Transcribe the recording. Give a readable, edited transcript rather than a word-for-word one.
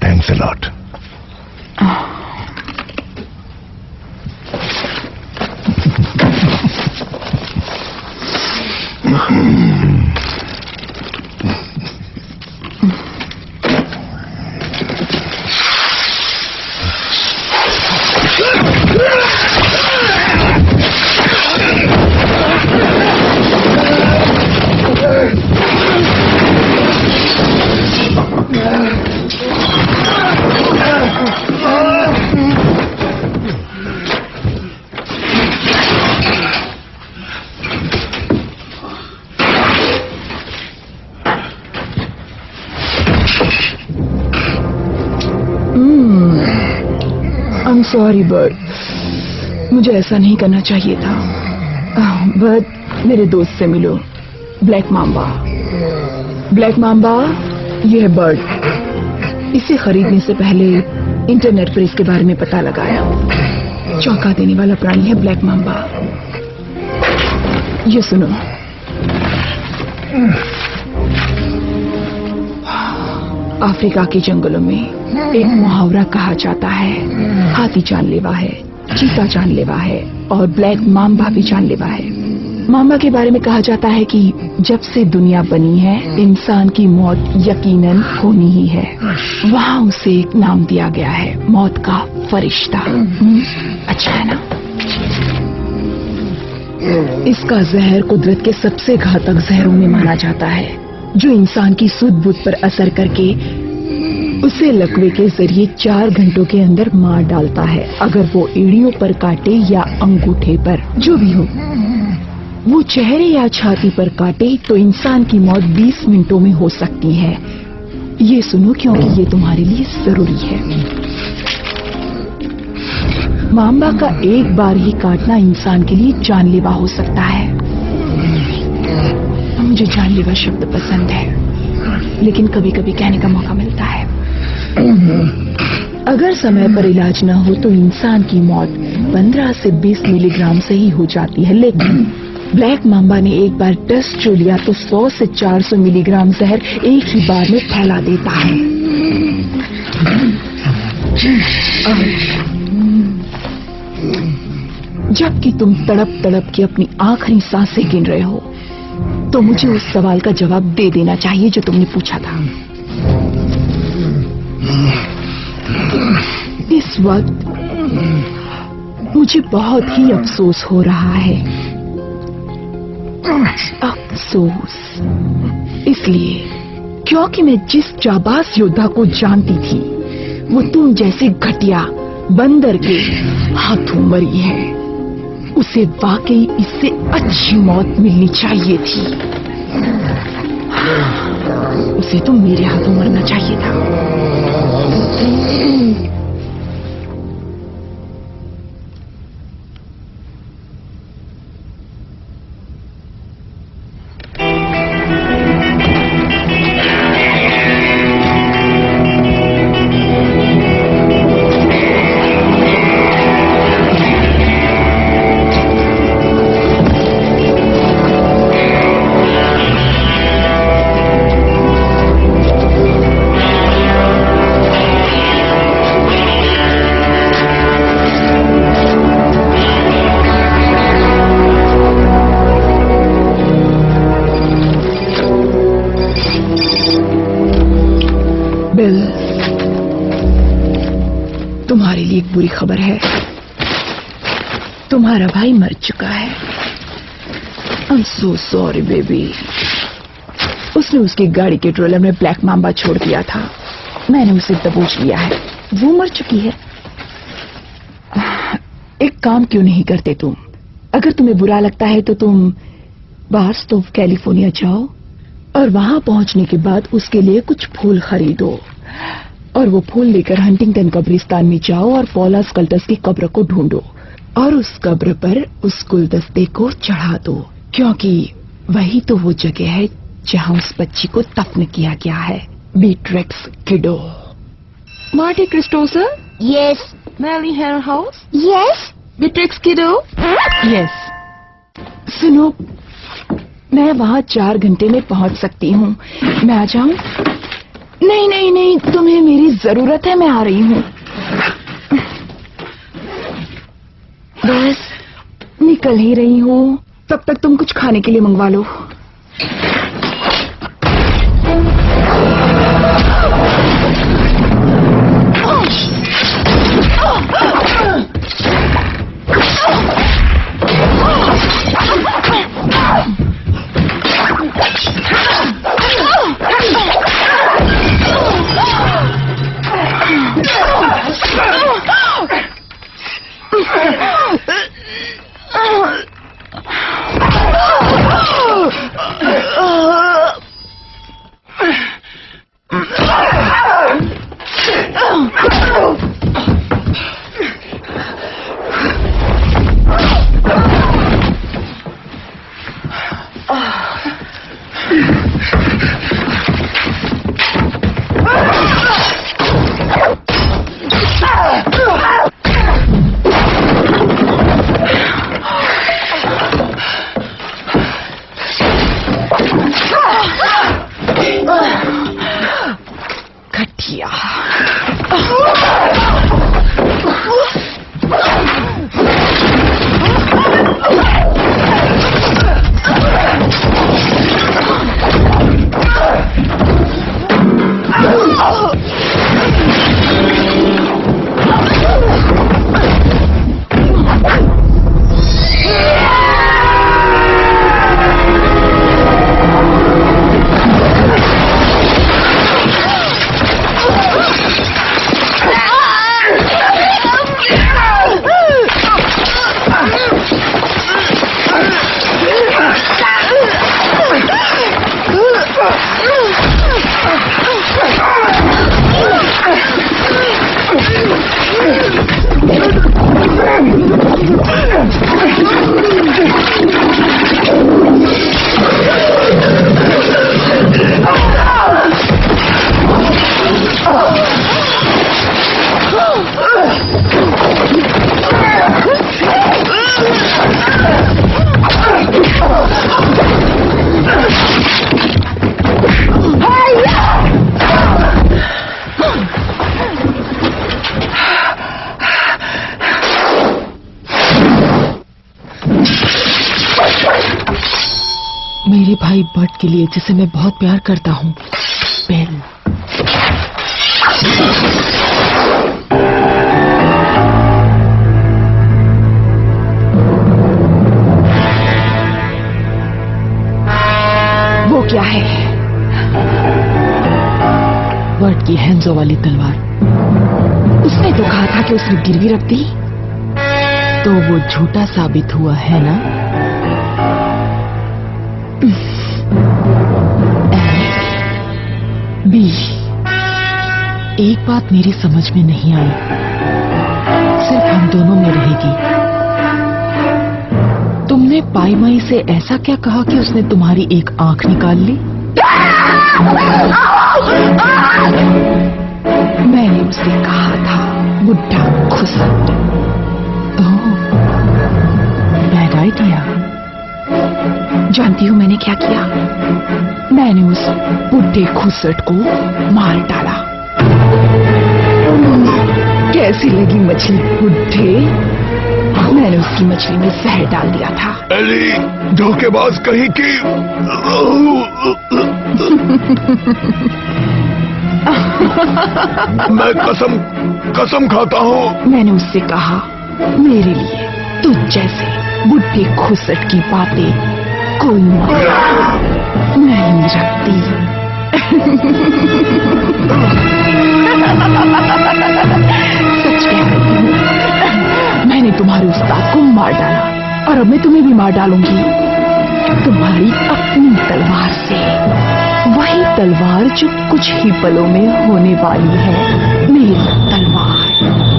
Thanks a lot. Sorry bird, मुझे ऐसा नहीं करना चाहिए था। बट मेरे दोस्त से मिलो, ब्लैक मांबा। ब्लैक मांबा, ये है बर्ड। इसे खरीदने से पहले इंटरनेट पर इसके बारे में पता लगाया। चौंका देने वाला प्राणी है ब्लैक मांबा। ये सुनो, अफ्रीका के जंगलों में एक मुहावरा कहा जाता है, हाथी जानलेवा है, चीता जानलेवा है और ब्लैक मांबा भी जानलेवा है। मांबा के बारे में कहा जाता है कि जब से दुनिया बनी है, इंसान की मौत यकीनन होनी ही है। वहाँ उसे एक नाम दिया गया है, मौत का फरिश्ता। अच्छा है ना? इसका जहर कुदरत के सबसे घातक जहरों में माना जाता है, जो इंसान की सुध-बुध पर असर करके उसे लकवे के जरिए 4 घंटों के अंदर मार डालता है। अगर वो एड़ियों पर काटे या अंगूठे पर, जो भी हो, वो चेहरे या छाती पर काटे तो इंसान की मौत 20 मिनटों में हो सकती है। ये सुनो, क्योंकि ये तुम्हारे लिए जरूरी है। मांबा का एक बार ही काटना इंसान के लिए जानलेवा हो सकता है। मुझे जानलेवा शब्द पसंद है, लेकिन कभी कभी कहने का मौका मिलता है। अगर समय पर इलाज न हो तो इंसान की मौत 15 से 20 मिलीग्राम से ही हो जाती है, लेकिन ब्लैक मांबा ने एक बार टेस्ट जो लिया तो 100 से 400 मिलीग्राम जहर एक ही बार में फैला देता है। जबकि तुम तड़प तड़प के अपनी आखिरी सांसें गिन रहे हो, तो मुझे उस सवाल का जवाब दे देना चाहिए जो तुमने पूछा था। इस वक्त मुझे बहुत ही अफसोस हो रहा है। अफसोस इसलिए क्योंकि मैं जिस जाबाज योद्धा को जानती थी, वो तुम जैसे घटिया बंदर के हाथों मरी है। उसे वाकई इससे अच्छी मौत मिलनी चाहिए थी। उसे तो मेरे हाथों मरना चाहिए था। बिल, तुम्हारे लिए एक बुरी खबर है। तुम्हारा भाई मर चुका है। I'm so sorry baby। उसने उसकी गाड़ी के ट्रोलर में ब्लैक मांबा छोड़ दिया था। मैंने उसे दबोच लिया है। वो मर चुकी है। एक काम क्यों नहीं करते तुम? अगर तुम्हें बुरा लगता है तो तुम बार्स तो कैलिफोर्निया जाओ और वहां पहुंचने के बाद उसके लिए कुछ फूल खरीदो और वो फूल लेकर हंटिंगटन कब्रिस्तान में जाओ और पॉला स्कल्टस की कब्र को ढूंढो और उस कब्र पर उस गुलदस्ते को चढ़ा दो, क्योंकि वही तो वो जगह है जहां उस बच्ची को दफन किया गया है। बीट्रिक्स किडो। Marty क्रिस्टोसर? Yes। Mary Hare House? Yes। Beatrix Kiddo? Yes। सुनो, मैं वहां 4 घंटे में पहुंच सकती हूँ। मैं आ जाऊं? नहीं नहीं नहीं, तुम्हें मेरी जरूरत है, मैं आ रही हूँ। बस निकल ही रही हूँ, तब तक तुम कुछ खाने के लिए मंगवा लो। घटिया। मेरे भाई बट के लिए, जिसे मैं बहुत प्यार करता हूँ, बेल। वो क्या है? बट की हैंजो वाली तलवार। उसने तो कहा था कि उसने गिरवी रख दी। तो वो झूठा साबित हुआ है ना? बी, एक बात मेरी समझ में नहीं आई, सिर्फ हम दोनों में रहेगी। तुमने पाई माई से ऐसा क्या कहा कि उसने तुम्हारी एक आंख निकाल ली? मैंने उसे कहा था, बुढ़ा खुसट। ओह, बैड आइडिया। जानती हूँ मैंने क्या किया? मैंने उस बुढ़े खुसट को मार डाला। कैसी लगी मछली बुढ़े? मैंने उसकी मछली में जहर डाल दिया था। एली, धोखेबाज कहीं की। मैं कसम खाता हूँ। मैंने उससे कहा, मेरे लिए तुझ जैसे बुढ़े खुसट की बातें कोई नहीं रखती। सच कह रही हूँ, मैंने तुम्हारे उस्ताद को मार डाला और अब मैं तुम्हें भी मार डालूंगी, तुम्हारी अपनी तलवार से। वही तलवार जो कुछ ही पलों में होने वाली है मेरी तलवार।